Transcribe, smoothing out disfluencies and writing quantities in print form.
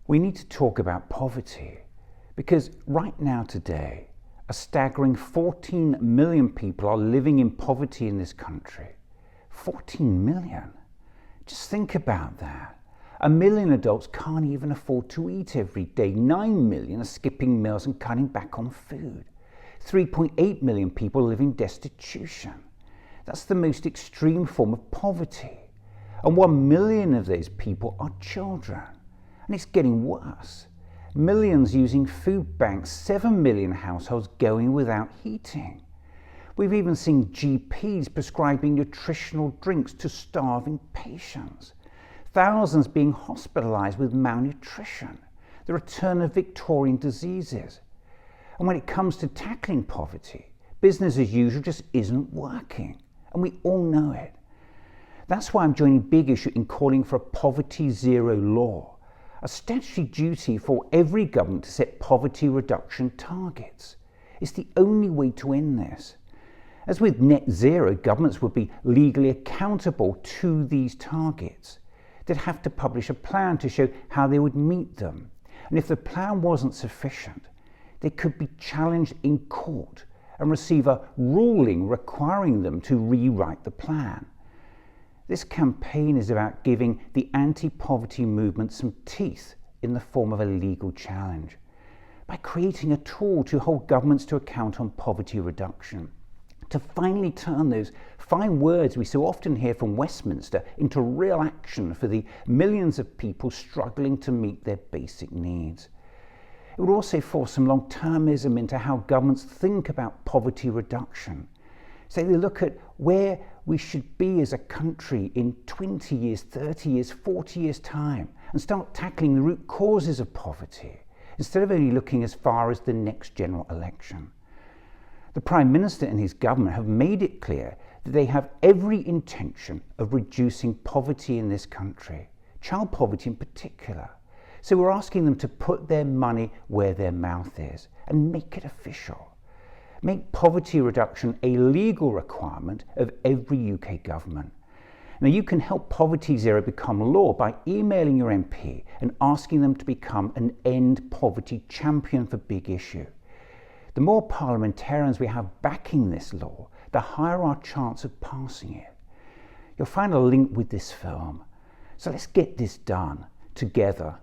We need to talk about poverty because right now today, a staggering 14 million people are living in poverty in this country. 14 million. Just think about that. 1 million adults can't even afford to eat every day. 9 million are skipping meals and cutting back on food. 3.8 million people live in destitution. That's the most extreme form of poverty. And 1 million of those people are children. And it's getting worse. Millions using food banks, 7 million households going without heating. We've even seen GPs prescribing nutritional drinks to starving patients. Thousands being hospitalized with malnutrition, the return of Victorian diseases. And when it comes to tackling poverty, business as usual just isn't working. And we all know it. That's why I'm joining Big Issue in calling for a poverty zero law, a statutory duty for every government to set poverty reduction targets. It's the only way to end this. As with net zero, governments would be legally accountable to these targets. They'd have to publish a plan to show how they would meet them. And if the plan wasn't sufficient, they could be challenged in court and receive a ruling requiring them to rewrite the plan. This campaign is about giving the anti-poverty movement some teeth in the form of a legal challenge by creating a tool to hold governments to account on poverty reduction, to finally turn those fine words we so often hear from Westminster into real action for the millions of people struggling to meet their basic needs. It would also force some long-termism into how governments think about poverty reduction. So they look at where we should be as a country in 20 years, 30 years, 40 years' time and start tackling the root causes of poverty instead of only looking as far as the next general election. The Prime Minister and his government have made it clear that they have every intention of reducing poverty in this country, child poverty in particular. So we're asking them to put their money where their mouth is and make it official. Make poverty reduction a legal requirement of every UK government. Now you can help Poverty Zero become law by emailing your MP and asking them to become an End Poverty champion for Big Issue. The more parliamentarians we have backing this law, the higher our chance of passing it. You'll find a link with this film. So let's get this done together